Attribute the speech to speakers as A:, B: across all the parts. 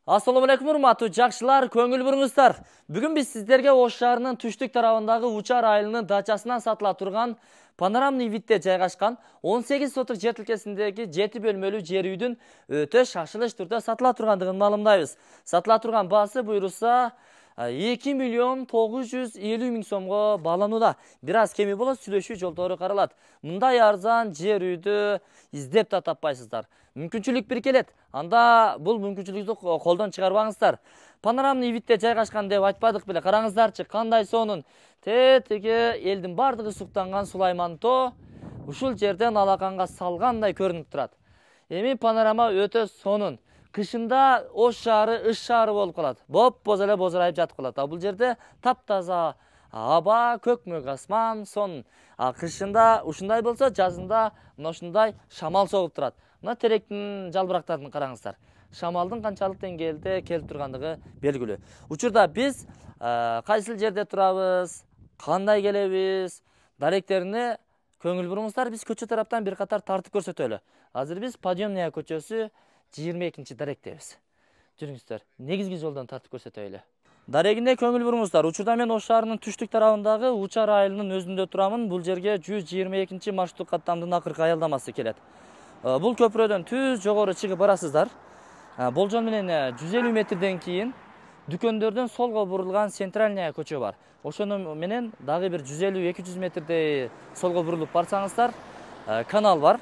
A: Assalamu alaikum урматтуу жакшылар, көңүл буруңуздар. Бүгүн биз сиздерге Ош шаарынын түштүк тарабындагы Учар айылынын дачасынан сатыла турган панорамный видде жайгашкан 18 сотук жер тилкесиндеги 7 бөлмөлүү жер үйдүн өтө шашылыш түрдө сатыла тургандыгын маалымдайбыз. Сатыла турган баасы буйруса 2 миллион 950 миң сомго бааланууда. Бир аз кеми болот, сүйлөшүү жолдору каралат. Мындай арзан жер үйдү издеп да таппайсыздар. Мүмкүнчүлүк бир келет. Анда бул мүмкүнчүлүктү колдон чыгарбаңыздар. Панорамный видде жайгашкан деп айтпадык беле. Караңыздарчы, кандай сонун. Тетиги элдин бардыгы суктанган Сулайман тоо ушул жерден алаканга салгандай көрүнүп турат. Эми панорама өтө сонун. Кышында Ош шаары ыш шаары болуп калат. Боз эле бозорайып жатып калат. Бул жерде таптаза аба, көкмөк асман, сонун. Кышында ушундай болсо, жазында мына ушундай шамал согуп турат. Мына теректин жалбырактарын караңыздар. Шамалдын канчалык деңгээлде келип тургандыгы белгилүү. Учурда биз кайсыл жерде турабыз, кандай келебиз, даректерине көңүл буруңуздар. Биз көчө тараптан бир катар тартып көрсөтөлү. Азыр биз Подъемная көчөсү 22-чи даректебиз. Жүрүңүздөр, негизги жолдон тартып көрсөтөлү. Дарегине көңүл буруңуздар. Учурда мен Ош шаарынын түштүк тарабындагы Учар айылынын өзүндө турамын. Бул жерге 122-чи маршруттук каттамдын акыркы аялдамасы келет. Бул көпүрөдөн түз жогору чыгып барасыздар. Болжол менен 150 метрден кийин дүкөндөрдөн солго бурулган Центральная көчө бар. Ошону менен дагы бир 150-200 метрдей солго бурулуп барсаңыздар, канал бар.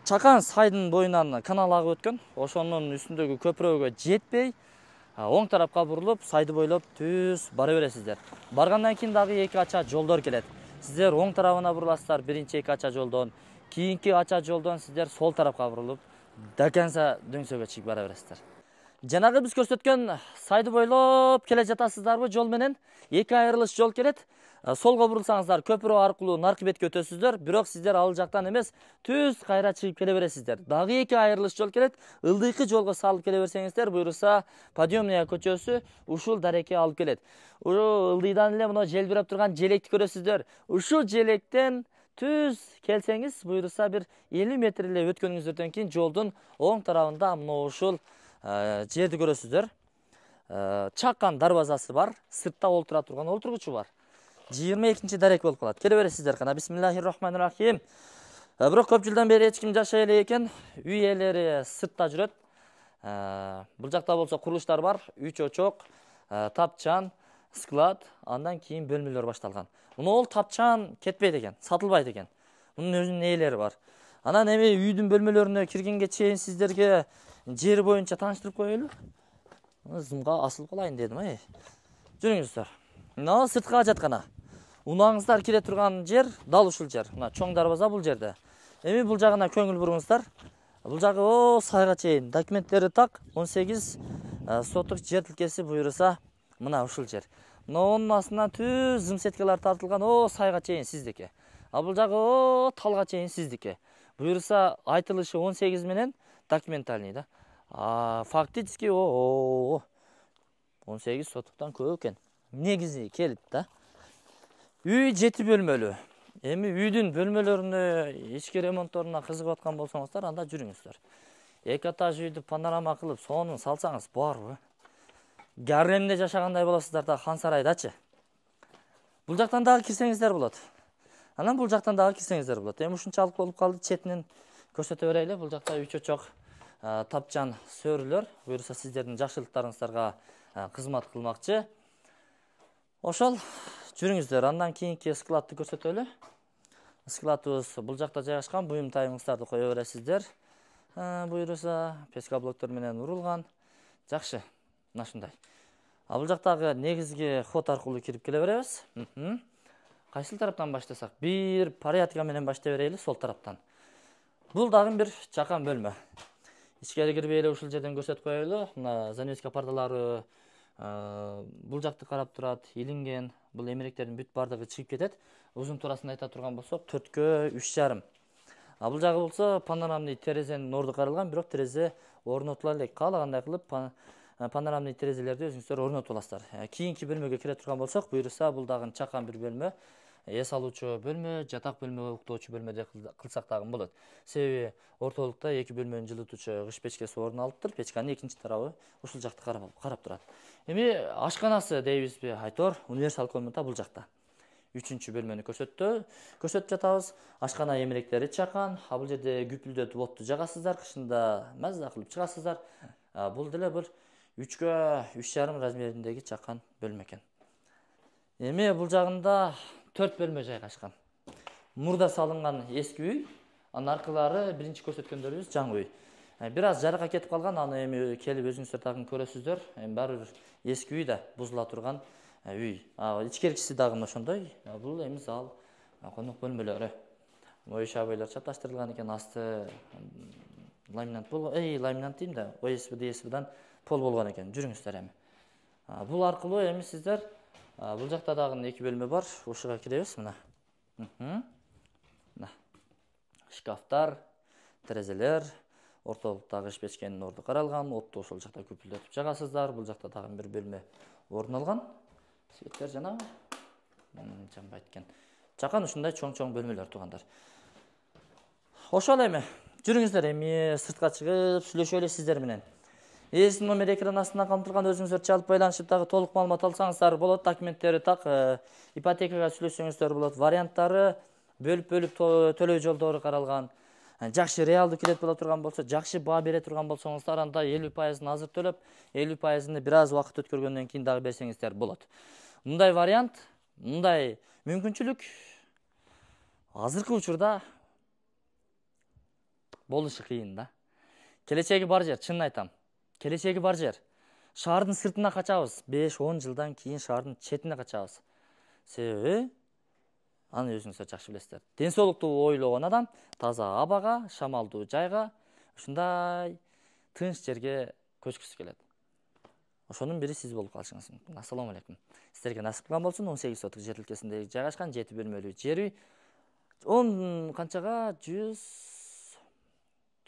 A: Чакан сайдын боюнан канал агып өткөн. Ошонун үстүндөгү көпүрөгө жетпей, оң тарапка бурулуп, сайды бойлоп түз бара бересиздер. Баргандан кийин дагы эки ача жолдор келет. Сиздер оң тарабына буруласыздар, биринчи эки ача жолдон, кийинки ача жолдон сиздер сол тарапка бурулуп, даканса дөңсөгө чыгып бара бересиздер. Жанагы биз көрсөткөн сайды бойлоп келе жатасыздарбы жол менен? Эки айрылыш жол келет. Солго бурулсаңыздар көпүрө аркылуу наркы бетке өтөсүздөр, бирок сиздер ал жактан эмес, түз кайра чыгып келе бересиздер. Дагы эки айрылыш жол келет. Ылдыйкы жолго салып келе берсеңиздер, буйруса Подъемная көчөсү ушул дарекке алып келет. Ылдыйдан эле мына желбиреп турган желекти көрөсүздөр. Ушул желектен түз келсеңиз, буйруса бир 50 метр эле өткөнүңүздөрдөн кийин жолдун оң тарабында мына ушул жерди көрөсүздөр. Чакан дарбазасы бар, сыртта олтура турган олтургучу бар. 22-чи дарек болуп калат. Келе бересиздер кана. Бисмиллахир-рахманир-рахим. Бирок көп жылдан бери эч ким жашай эле экен. Үй ээлери сыртта жүрөт. Бул жакта болсо курулуштар бар. Үй чочок, тапчан, склад, андан кийин бөлмөлөр башталган. Мына тапчан кетпейт экен, сатылбайт экен. Мунун өзүнүн ээлери бар. Анан эми үйдүн бөлмөлөрүнө киргенге чейин сиздерге жер боюнча тааныштырып коелу. Зымга асылып калайын дедим, Жүрүңүздөр. Мына сырткыга жаткана. Унаңыздар кире турган жер дал ушул жер. Мына чоң дарбаза бул жерде. Эми бул жагына көңүл буруңуздар. Бул жагы сайга чейин документтери так, 18 сотук жер тилкеси буйруса мына ушул жер. Мына онун астынан түз зым сеткалар тартылган, сайга чейин сиздики. А бул жагы талга чейин сиздики. Буйруса айтылышы 18 менен документальный да. Фактически 18 сотуктан көп экен. Негизи келип да. Үй 7 бөлмөлүү. Эми үйдүн бөлмөлөрүнө, ички ремонтторуна кызыгып аткан болсоңуздар, анда жүрүңүздөр. Эки этаж үйдү панорама кылып, сонун салсаңыз барбы? Гарремде жашагандай болосуздар да, хан сарайдачы. Бул жактан дагы кирсеңиздер болот. Анан бул жактан дагы кирсеңиздер болот. Эми ушунчалык болуп калды, четинен көрсөтө берели. Бул жакта үй чочок, тапчан, сөрүлөр. Буйруса сиздердин жакшылыктарыңыздарга кызмат кылмакчы. Ошол жүрүңүздөр. Андан кийинки складты көрсөтөлү. Складыбыз бул жакта жайгашкан. Буюм тайымыңыздарды кое бересиздер. Буйруса пескоблоктор менен урулган. Жакшы. Мына ушундай. Бул жактагы негизги ход аркылуу кирип келе беребиз. Кайсыл тараптан баштасак? Бир порядка менен баштай берели, сол тараптан. Бул дагы бир чакан бөлмө. Ичкери кирбей эле ушул жерден көрсөтүп коелу. Мына занавеска пардалары бул жакты карап турат, илинген. Бул эмеректердин бүт бардыгы чыгып кетет. Узун туурасын айта турган болсок, 4кө 3,5. Бул жагы болсо панорамный терезенин орду каралган, бирок терезе орнотула элек. Каалагандай кылып панорамный терезелерди өзүңүздөр орнотуп аласыздар. Кийинки бөлмөгө кире турган болсок, буйруса бул дагы чакан бир бөлмө. эс алуучу бөлмө, жатак бөлмө, уктоочу бөлмөдө кылсак дагы болот. Себеби ортолукта 2 бөлмөнү жылытуучу кыш печкеси орун алыптыр. Печканын экинчи тарабы ушул жакты карап турат. Эми ашканасы дейбизби? Айтор универсал комната бул жакта. 3 бөлмөнү көрсөтүп жатабыз. Ашкана эмеректери чакан. Бул жерде күпүлдөтүп отту жагасыздар, кышында маза кылып чыгасыздар. Бул деле бир 3-кө 3,5 размериндеги чакан бөлмө экен. Эми бул жагында 4 бөлмө жайгашкан. Мурда салынган эски үй, анын аркылары биринчи көрсөткөндөрүбүз жаңы үй. Бир аз жаракка кетип калган, аны эми келип өзүңүздөр дагы көрөсүздөр. Баары бир эски үй да бузула турган үй. Ичкеркиси дагы ошондой. Бул эми зал, конок бөлмөлөрү. Ой шабыйлар чапташтырылган экен, асты ламинат ламинат дейм да, ОСБ-дан пол болгон экен. Жүрүңүздөр эми. Бул аркылуу эми сиздер бул жакта дагы 2 бөлмө бар. Ушуга киребиз мына. Мына. Шкафтар, терезелер, ортолуктагы иш печкенин орду каралган, отту ошол жакта күпүлдөтүп жагасыздар. Бул жакта дагы бир бөлмө орун алган. Светтер жана жанбайт экен. Чакан ушундай чоң-чоң бөлмөлөр туугандар. Ошол эми жүрүңүздөр эми сыртка чыгып сүйлөшөлү сиздер менен. Эсин номер экран астына камтылган, өзүңүздөр чалып байланышып дагы толук маалымат алсаңыздар болот. Документтери так, ипотекага сүйлөшсөңүздөр болот. Варианттары бөлүп төлөө жолдору каралган. Жакшы реалдуу кирет боло турган болсо, жакшы баа бере турган болсоңуздар, анда 50%-ын азыр төлөп, 50%-ны бир аз убакыт өткөргөндөн кийин дагы берсеңиздер болот. Мындай вариант, мындай мүмкүнчүлүк азыркы учурда болушу кыйын да. Келечеги бар жер, чынын айтам. Келечеги бар жер. Шаардын сыртына качабыз. 5-10 жылдан кийин шаардын четине качабыз. Себеби аны өзүңүздөр жакшы билесиздер. Ден соолукту ойлогон адам таза абага, шамалдуу жайга, ушундай тынч жерге көчкүсү келет. Ошонун бири сиз болуп калышыңыз мүмкүн. Ассаламу алейкум. Сиздерге насип кылган болсун. 18 сотук жер тилкесинде жайгашкан 7 бөлмөлүү жер үй. 10 канчага 100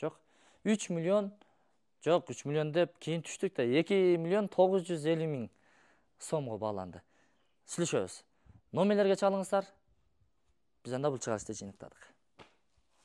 A: жок 3 миллион жок 3 миллион деп кийин түштүк да 2 миллион 950 миң сомго бааланды. Сүйлөшөбүз. Номерлерге чалыңыздар. Biz anda bul çağrıştı jiniktadıq.